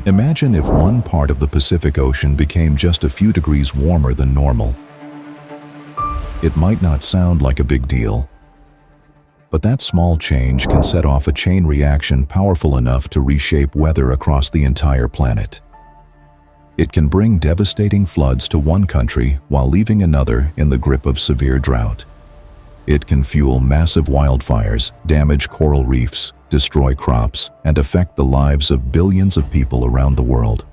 Imagine if one part of the Pacific Ocean became just a few degrees warmer than normal. It might not sound like a big deal, but that small change can set off a chain reaction powerful enough to reshape weather across the entire planet. It can bring devastating floods to one country while leaving another in the grip of severe drought. It can fuel massive wildfires, damage coral reefs, destroy crops, and affect the lives of billions of people around the world.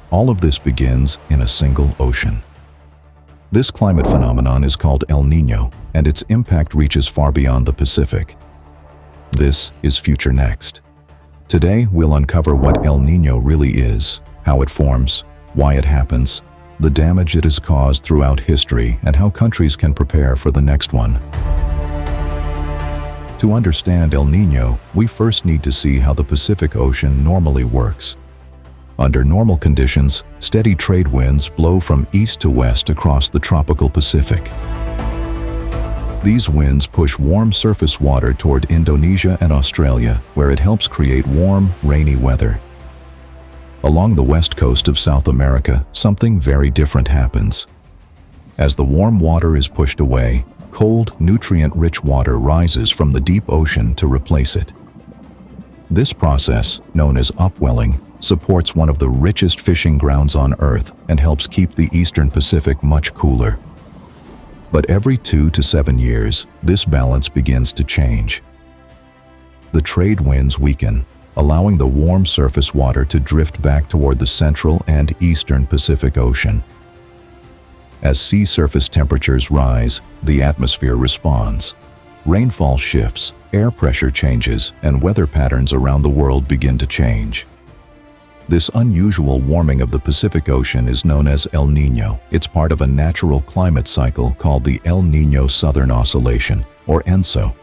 All of this begins in a single ocean. This climate phenomenon is called El Niño, and its impact reaches far beyond the Pacific. This is Future Next. Today, we'll uncover what El Niño really is, how it forms, why it happens, the damage it has caused throughout history, and how countries can prepare for the next one. To understand El Niño, we first need to see how the Pacific Ocean normally works. Under normal conditions, steady trade winds blow from east to west across the tropical Pacific. These winds push warm surface water toward Indonesia and Australia, where it helps create warm, rainy weather. Along the west coast of South America, something very different happens. As the warm water is pushed away, cold, nutrient-rich water rises from the deep ocean to replace it. This process, known as upwelling, supports one of the richest fishing grounds on Earth and helps keep the eastern Pacific much cooler. But every 2 to 7 years, this balance begins to change. The trade winds weaken, allowing the warm surface water to drift back toward the central and eastern Pacific Ocean. As sea surface temperatures rise, the atmosphere responds. Rainfall shifts, air pressure changes, and weather patterns around the world begin to change. This unusual warming of the Pacific Ocean is known as El Niño. It's part of a natural climate cycle called the El Niño Southern Oscillation, or ENSO.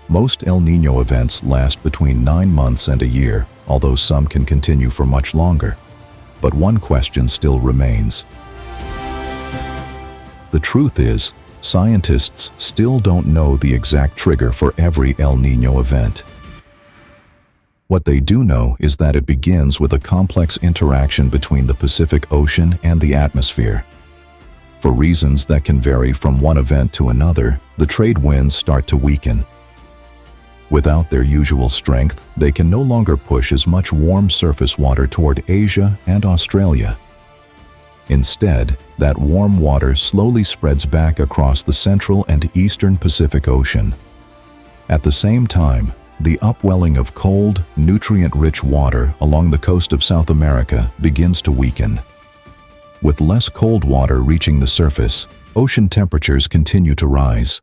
Most El Niño events last between 9 months and a year, although some can continue for much longer. But one question still remains. The truth is, scientists still don't know the exact trigger for every El Niño event. What they do know is that it begins with a complex interaction between the Pacific Ocean and the atmosphere. For reasons that can vary from one event to another, the trade winds start to weaken. Without their usual strength, they can no longer push as much warm surface water toward Asia and Australia. Instead, that warm water slowly spreads back across the central and eastern Pacific Ocean. At the same time, the upwelling of cold, nutrient-rich water along the coast of South America begins to weaken. With less cold water reaching the surface, ocean temperatures continue to rise.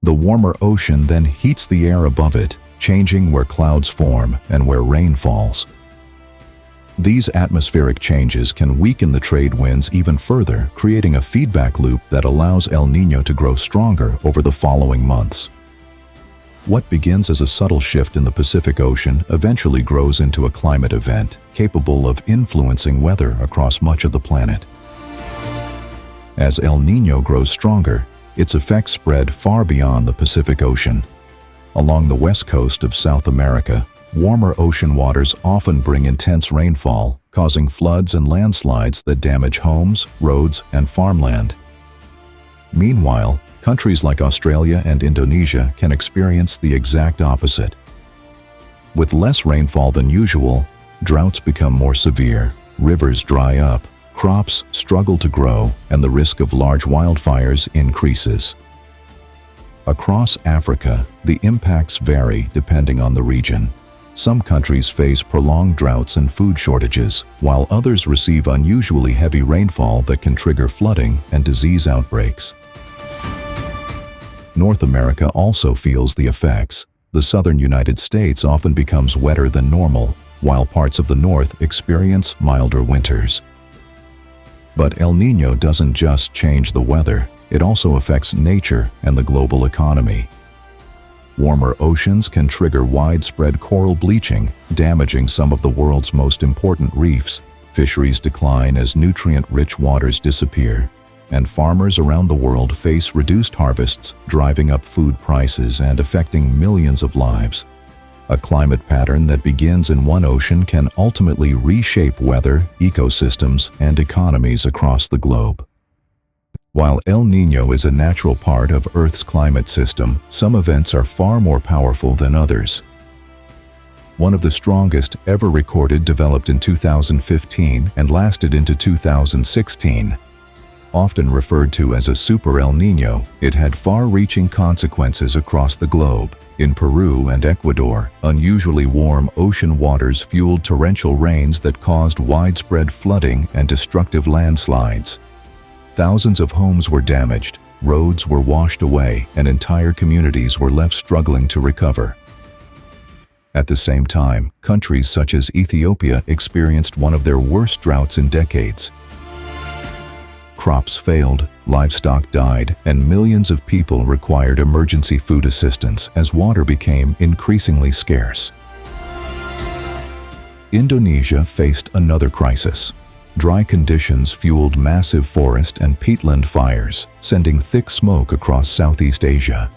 The warmer ocean then heats the air above it, changing where clouds form and where rain falls. These atmospheric changes can weaken the trade winds even further, creating a feedback loop that allows El Niño to grow stronger over the following months. What begins as a subtle shift in the Pacific Ocean eventually grows into a climate event capable of influencing weather across much of the planet. As El Niño grows stronger, its effects spread far beyond the Pacific Ocean. Along the west coast of South America, warmer ocean waters often bring intense rainfall, causing floods and landslides that damage homes, roads, and farmland. Meanwhile, countries like Australia and Indonesia can experience the exact opposite. With less rainfall than usual, droughts become more severe, rivers dry up, crops struggle to grow, and the risk of large wildfires increases. Across Africa, the impacts vary depending on the region. Some countries face prolonged droughts and food shortages, while others receive unusually heavy rainfall that can trigger flooding and disease outbreaks. North America also feels the effects. The southern United States often becomes wetter than normal, while parts of the north experience milder winters. But El Niño doesn't just change the weather, it also affects nature and the global economy. Warmer oceans can trigger widespread coral bleaching, damaging some of the world's most important reefs. Fisheries decline as nutrient-rich waters disappear, and farmers around the world face reduced harvests, driving up food prices and affecting millions of lives. A climate pattern that begins in one ocean can ultimately reshape weather, ecosystems, and economies across the globe. While El Niño is a natural part of Earth's climate system, some events are far more powerful than others. One of the strongest ever recorded developed in 2015 and lasted into 2016. Often referred to as a Super El Niño, it had far-reaching consequences across the globe. In Peru and Ecuador, unusually warm ocean waters fueled torrential rains that caused widespread flooding and destructive landslides. Thousands of homes were damaged, roads were washed away, and entire communities were left struggling to recover. At the same time, countries such as Ethiopia experienced one of their worst droughts in decades. Crops failed, livestock died, and millions of people required emergency food assistance as water became increasingly scarce. Indonesia faced another crisis. Dry conditions fueled massive forest and peatland fires, sending thick smoke across Southeast Asia.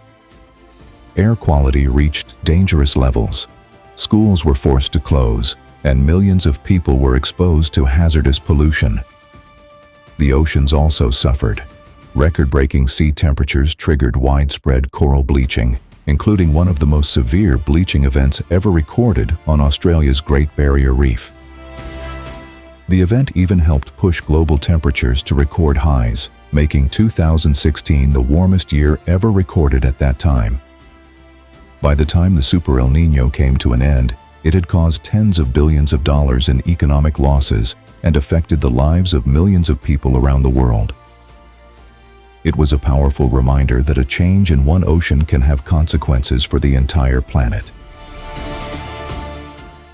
Air quality reached dangerous levels. Schools were forced to close, and millions of people were exposed to hazardous pollution. The oceans also suffered. Record-breaking sea temperatures triggered widespread coral bleaching, including one of the most severe bleaching events ever recorded on Australia's Great Barrier Reef. The event even helped push global temperatures to record highs, making 2016 the warmest year ever recorded at that time. By the time the Super El Niño came to an end, it had caused tens of billions of dollars in economic losses and affected the lives of millions of people around the world. It was a powerful reminder that a change in one ocean can have consequences for the entire planet.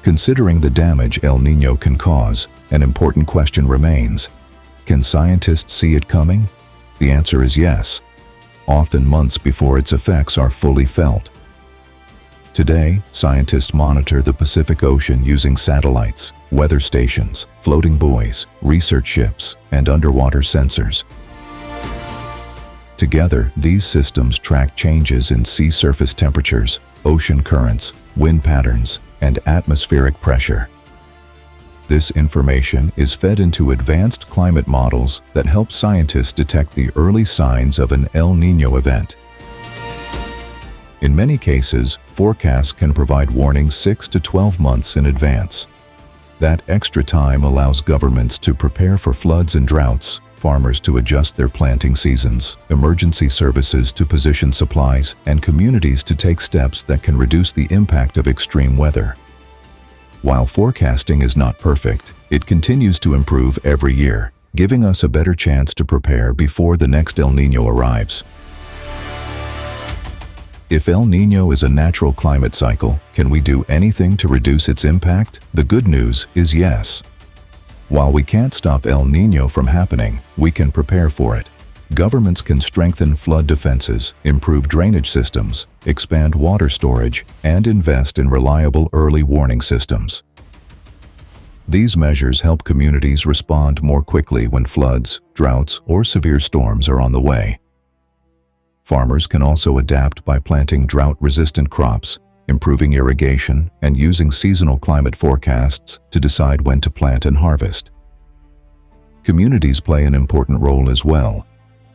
Considering the damage El Niño can cause, an important question remains. Can scientists see it coming? The answer is yes, often months before its effects are fully felt. Today, scientists monitor the Pacific Ocean using satellites, weather stations, floating buoys, research ships, and underwater sensors. Together, these systems track changes in sea surface temperatures, ocean currents, wind patterns, and atmospheric pressure. This information is fed into advanced climate models that help scientists detect the early signs of an El Niño event. In many cases, forecasts can provide warnings 6 to 12 months in advance. That extra time allows governments to prepare for floods and droughts, farmers to adjust their planting seasons, emergency services to position supplies, and communities to take steps that can reduce the impact of extreme weather. While forecasting is not perfect, it continues to improve every year, giving us a better chance to prepare before the next El Niño arrives. If El Niño is a natural climate cycle, can we do anything to reduce its impact? The good news is yes. While we can't stop El Niño from happening, we can prepare for it. Governments can strengthen flood defenses, improve drainage systems, expand water storage, and invest in reliable early warning systems. These measures help communities respond more quickly when floods, droughts, or severe storms are on the way. Farmers can also adapt by planting drought-resistant crops, improving irrigation, and using seasonal climate forecasts to decide when to plant and harvest. Communities play an important role as well,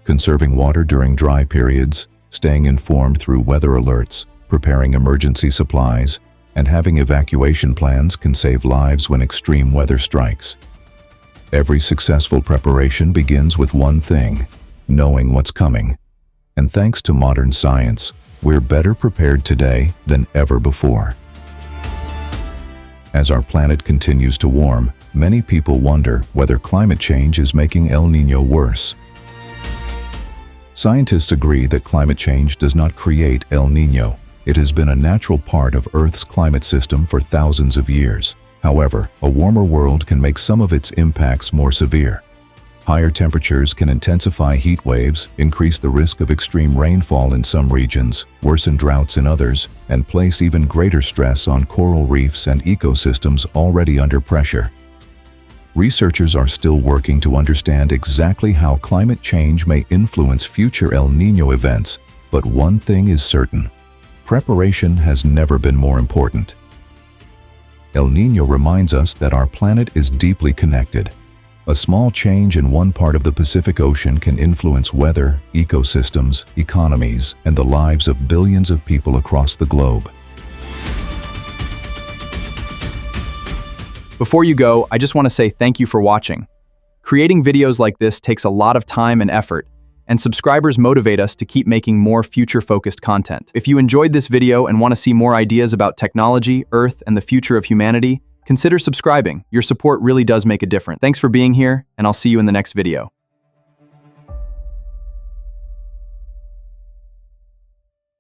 conserving water during dry periods, staying informed through weather alerts, preparing emergency supplies, and having evacuation plans can save lives when extreme weather strikes. Every successful preparation begins with one thing: knowing what's coming. And thanks to modern science, we're better prepared today than ever before. As our planet continues to warm, many people wonder whether climate change is making El Niño worse. Scientists agree that climate change does not create El Niño. It has been a natural part of Earth's climate system for thousands of years. However, a warmer world can make some of its impacts more severe. Higher temperatures can intensify heat waves, increase the risk of extreme rainfall in some regions, worsen droughts in others, and place even greater stress on coral reefs and ecosystems already under pressure. Researchers are still working to understand exactly how climate change may influence future El Niño events, but one thing is certain: Preparation has never been more important. El Niño reminds us that our planet is deeply connected. A small change in one part of the Pacific Ocean can influence weather, ecosystems, economies, and the lives of billions of people across the globe. Before you go, I just want to say thank you for watching. Creating videos like this takes a lot of time and effort, and subscribers motivate us to keep making more future-focused content. If you enjoyed this video and want to see more ideas about technology, Earth, and the future of humanity, consider subscribing. Your support really does make a difference. Thanks for being here, and I'll see you in the next video.